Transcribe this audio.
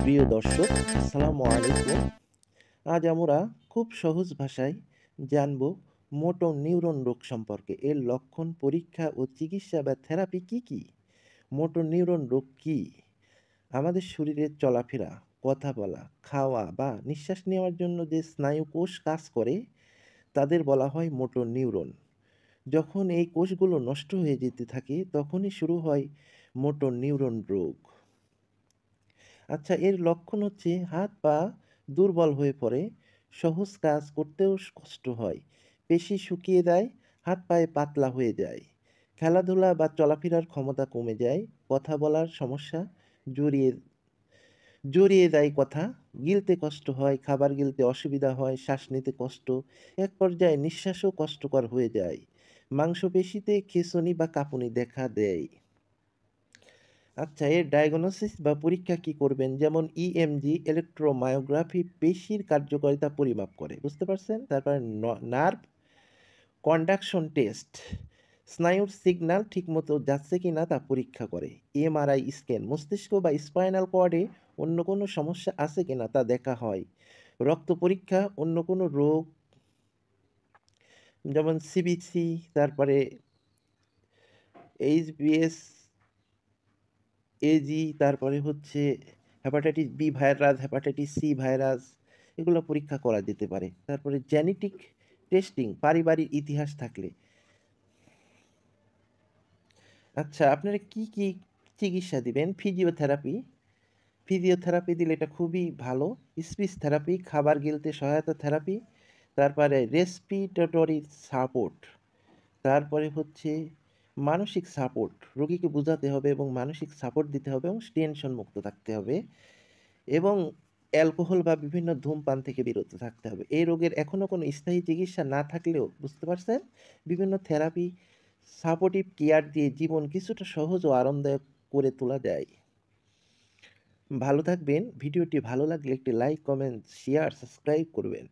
প্রিয় দর্শক, আসসালামু আলাইকুম। আজ আমরা খুব সহজ ভাষায় জানব মোটর নিউরন রোগ সম্পর্কে। এর লক্ষণ, পরীক্ষা ও চিকিৎসা বা থেরাপি কি কি? মোটর নিউরন রোগ কি? আমাদের শরীরের চলাফেরা, কথা বলা, খাওয়া বা নিঃশ্বাস নেওয়ার জন্য যে স্নায়ু কোষ কাজ করে তাদের বলা হয় মোটর নিউরন। যখন এই কোষগুলো নষ্ট হয়ে যেতে থাকে তখনই শুরু হয় মোটর নিউরন রোগ। আচ্ছা, এর লক্ষণ হচ্ছে হাত পা দুর্বল হয়ে পড়ে, সহজ কাজ করতেও কষ্ট হয়, পেশি শুকিয়ে যায়, হাত পায়ে পাতলা হয়ে যায়, খেলাধুলা বা চলাফেরার ক্ষমতা কমে যায়, কথা বলার সমস্যা, জড়িয়ে জড়িয়ে যায় কথা, গিলতে কষ্ট হয়, খাবার গিলতে অসুবিধা হয়, শ্বাস নিতে কষ্ট, এক পর্যায়ে নিঃশ্বাসও কষ্টকর হয়ে যায়, মাংসপেশিতে খিঁচুনি বা কাঁপুনি দেখা দেয়। আচ্ছা, এর ডায়াগনোসিস বা পরীক্ষা কি করবেন? যেমন ইএমজি, ইলেকট্রোমায়োগ্রাফি পেশির কার্যকারিতা পরিমাপ করে, বুঝতে পারছেন? তারপরে নার্ভ কন্ডাকশন টেস্ট, স্নায়ুর সিগন্যাল ঠিকমতো যাচ্ছে কিনা তা পরীক্ষা করে। এমআরআই স্ক্যান, মস্তিষ্ক বা স্পাইনাল কর্ডে অন্য কোনো সমস্যা আছে কিনা তা দেখা হয়। রক্ত পরীক্ষা, অন্য কোনো রোগ যেমন সিবিসি, তারপরে এইচবিএস, এজি, তারপরে হচ্ছে hepatitis B virus, hepatitis C virus, এগুলো পরীক্ষা করা যেতে পারে। তারপরে জেনেটিক টেস্টিং, পারিবারিক ইতিহাস থাকলে। আচ্ছা, আপনারা কি কি চিকিৎসা দিবেন? ফিজিওথেরাপি দিলে এটা খুবই ভালো। স্পিচ থেরাপি, খাবার গিলতে সহায়তা থেরাপি, তারপরে রেসপিরেটরি সাপোর্ট, তারপরে হচ্ছে মানসিক সাপোর্ট, রোগীকে বোঝাতে হবে এবং মানসিক সাপোর্ট দিতে হবে এবং টেনশন মুক্ত থাকতে হবে এবং অ্যালকোহল বা বিভিন্ন ধূমপান থেকে বিরত থাকতে হবে। এই রোগের এখনো কোনো স্থায়ী চিকিৎসা না থাকলেও, বুঝতে পারছেন, বিভিন্ন থেরাপি, সাপোর্টিভ কেয়ার দিয়ে জীবন কিছুটা সহজ ও আরামদায়ক করে তোলা যায়। ভালো থাকবেন। ভিডিওটি ভালো লাগলে একটি লাইক, কমেন্ট, শেয়ার, সাবস্ক্রাইব করবেন।